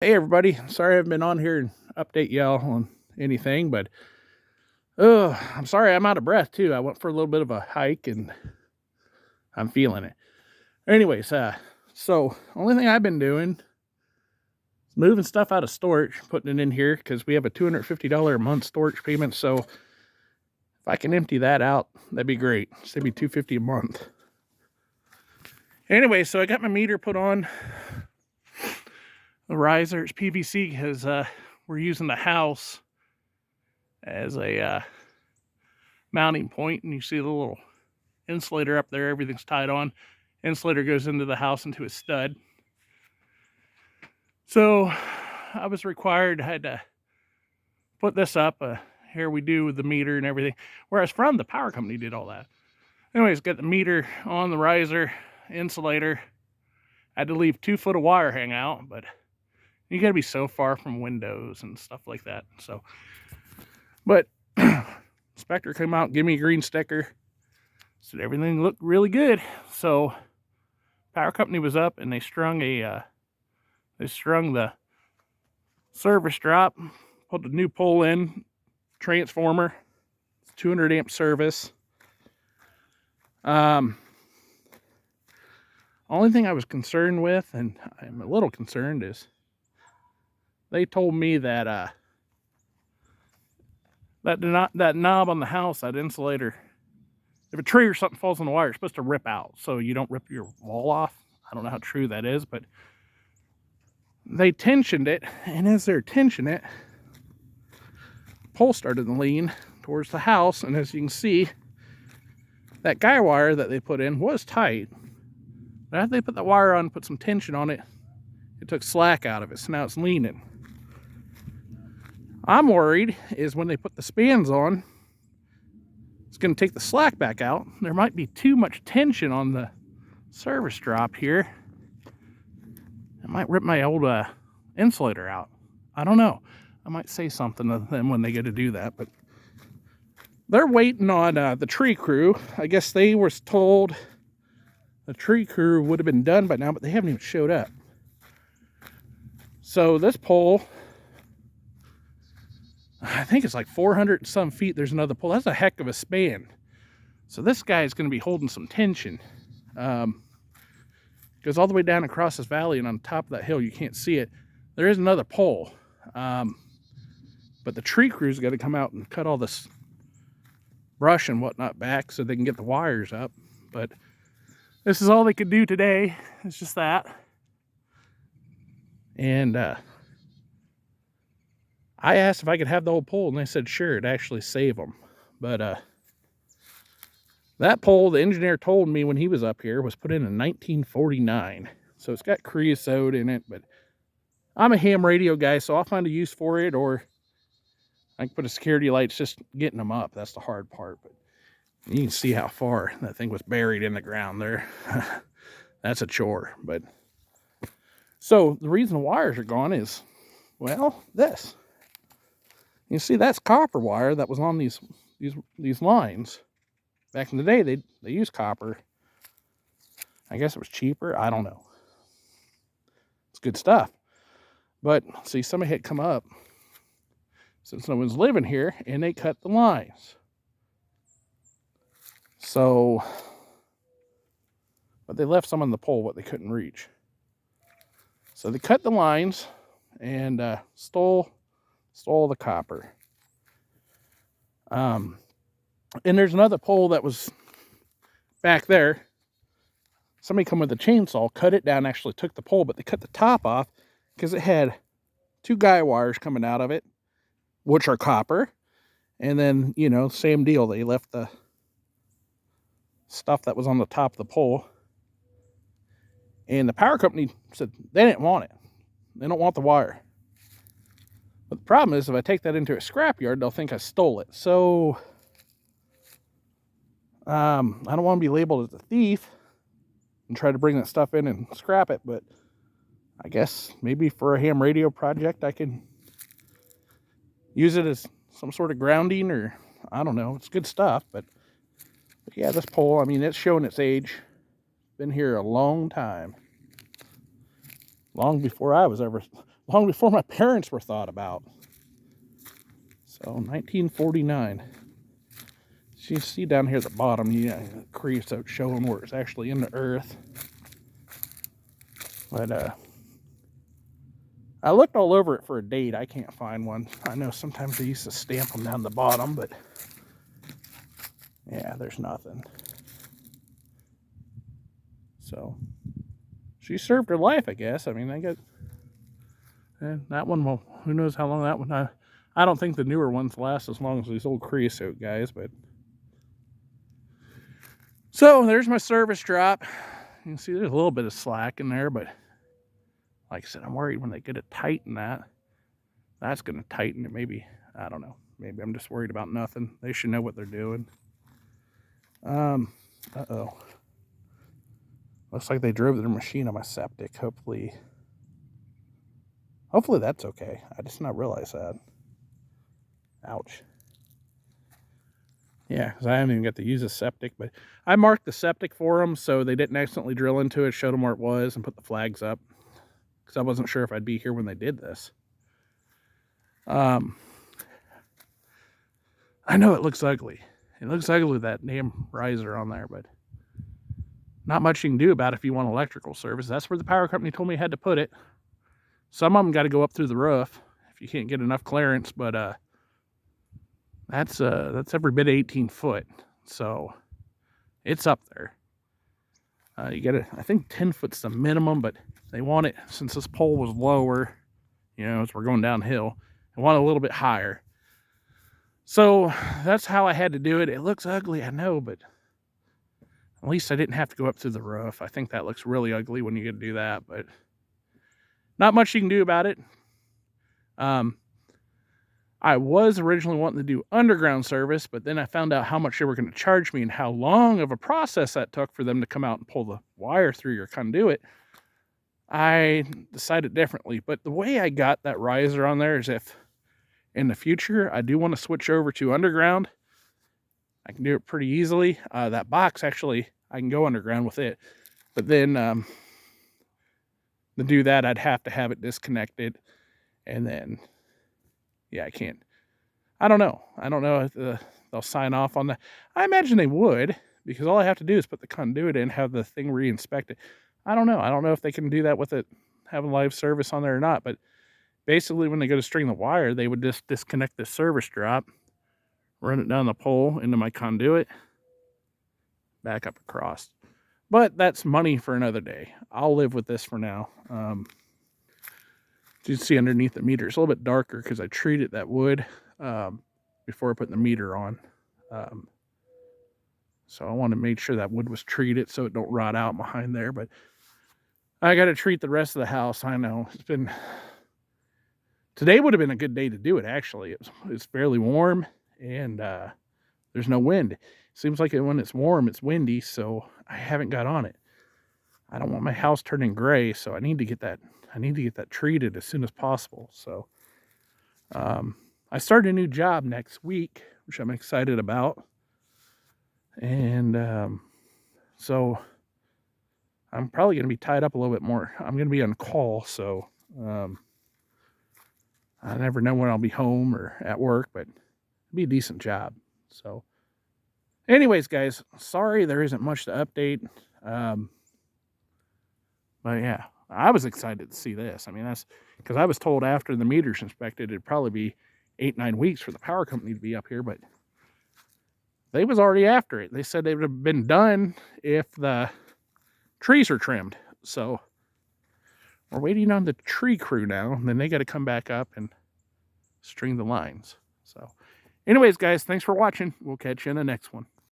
Hey everybody, sorry I haven't been on here and update y'all on anything, but I'm sorry I'm out of breath too. I went for a little bit of a hike and I'm feeling it. Anyways, so only thing I've been doing is moving stuff out of storage, putting it in here because we have a $250 a month storage payment. So if I can empty that out, that'd be great. Save me $250 a month. Anyway, so I got my meter put on the riser. It's PVC because we're using the house as a mounting point, and you see the little insulator up there. Everything's tied on. Insulator goes into the house into a stud. So I was required, had to put this up. Here we do with the meter and everything. Whereas from the power company did all that. Anyways, got the meter on the riser, insulator. I had to leave 2 foot of wire hang out, but you got to be so far from windows and stuff like that. So, but inspector came out, gave me a green sticker, said everything looked really good. So power company was up and they strung the service drop, put the new pole in, transformer, 200 amp service. Only thing I was concerned with, and I'm a little concerned, is they told me that that knob on the house, that insulator, if a tree or something falls on the wire, it's supposed to rip out so you don't rip your wall off. I don't know how true that is, but they tensioned it, and as they're tensioning it, the pole started to lean towards the house, and as you can see, that guy wire that they put in was tight. But after they put the wire on, put some tension on it, it took slack out of it, so now it's leaning. I'm worried is when they put the spans on, it's going to take the slack back out. There might be too much tension on the service drop here. It might rip my old insulator out. I don't know. I might say something to them when they get to do that, but they're waiting on the tree crew. I guess they were told the tree crew would have been done by now, but they haven't even showed up. So this pole, I think it's like 400 and some feet. There's another pole. That's a heck of a span. So this guy is going to be holding some tension. Goes all the way down across this valley, and on top of that hill, you can't see it. There is another pole. But the tree crew's got to come out and cut all this brush and whatnot back so they can get the wires up. But this is all they could do today. It's just that. And I asked if I could have the whole pole, and they said sure, it'd actually save them. But that pole, the engineer told me when he was up here, was put in 1949. So it's got creosote in it, but I'm a ham radio guy, so I'll find a use for it, or I can put a security light. It's just getting them up. That's the hard part. But you can see how far that thing was buried in the ground there. That's a chore. But so the reason the wires are gone is, well, this. You see, that's copper wire that was on these lines. Back in the day, they used copper. I guess it was cheaper. I don't know. It's good stuff. But see, somebody had come up since no one's living here, and they cut the lines. So, but they left some on the pole what they couldn't reach. So they cut the lines and stole the copper. And there's another pole that was back there. Somebody come with a chainsaw, cut it down, actually took the pole, but they cut the top off because it had 2 guy wires coming out of it, which are copper. And then, you know, same deal. They left the stuff that was on the top of the pole. And the power company said they didn't want it. They don't want the wire. But the problem is, if I take that into a scrapyard, they'll think I stole it. So I don't want to be labeled as a thief and try to bring that stuff in and scrap it. But I guess maybe for a ham radio project, I can use it as some sort of grounding, or I don't know. It's good stuff. But yeah, this pole, I mean, it's showing its age. Been here a long time. Long before I was ever long before my parents were thought about. So 1949. So you see down here at the bottom, the creosote showing where it's actually in the earth. But I looked all over it for a date. I can't find one. I know sometimes they used to stamp them down the bottom, but yeah, there's nothing. So she served her life, I guess. I mean, I got that one. Well, who knows how long that one. I don't think the newer ones last as long as these old creosote guys, but. So there's my service drop. You can see there's a little bit of slack in there, but like I said, I'm worried when they get it tighten that's going to tighten it. Maybe, I don't know. Maybe I'm just worried about nothing. They should know what they're doing. Uh-oh. Looks like they drove their machine on my septic. Hopefully that's okay. I just not realize that. Ouch. Yeah, because I haven't even got to use a septic, but I marked the septic for them so they didn't accidentally drill into it, showed them where it was, and put the flags up. Because I wasn't sure if I'd be here when they did this. I know it looks ugly. It looks ugly with that damn riser on there, but not much you can do about it if you want electrical service. That's where the power company told me I had to put it. Some of them got to go up through the roof if you can't get enough clearance, but that's every bit of 18 foot, so it's up there. You get it. I think 10 foot's the minimum, but they want it, since this pole was lower, as we're going downhill, they want it a little bit higher. So that's how I had to do it. It looks ugly, I know, but at least I didn't have to go up through the roof. I think that looks really ugly when you get to do that, but not much you can do about it. I was originally wanting to do underground service, but then I found out how much they were going to charge me and how long of a process that took for them to come out and pull the wire through your conduit. I decided differently, but the way I got that riser on there is if in the future I do want to switch over to underground, I can do it pretty easily. That box, actually, I can go underground with it, but then to do that, I'd have to have it disconnected, and then yeah, I can't. I don't know if they'll sign off on that. I imagine they would, because all I have to do is put the conduit in, have the thing re-inspected. I don't know. I don't know if they can do that with it, having live service on there or not. But basically, when they go to string the wire, they would just disconnect the service drop, run it down the pole into my conduit, back up across. But that's money for another day. I'll live with this for now. You can see underneath the meter, it's a little bit darker because I treated that wood before I put the meter on. So I want to make sure that wood was treated so it don't rot out behind there. But I got to treat the rest of the house. I know today would have been a good day to do it. Actually, it's fairly warm and there's no wind. Seems like when it's warm, it's windy, so I haven't got on it. I don't want my house turning gray, so I need to get that treated as soon as possible. So I start a new job next week, which I'm excited about. And so I'm probably going to be tied up a little bit more. I'm going to be on call, so I never know when I'll be home or at work, but it'll be a decent job. So anyways, guys, sorry there isn't much to update. But yeah, I was excited to see this. I mean, that's because I was told after the meters inspected, it'd probably be 8-9 weeks for the power company to be up here, but they was already after it. They said they would have been done if the trees are trimmed. So we're waiting on the tree crew now, and then they got to come back up and string the lines. So anyways, guys, thanks for watching. We'll catch you in the next one.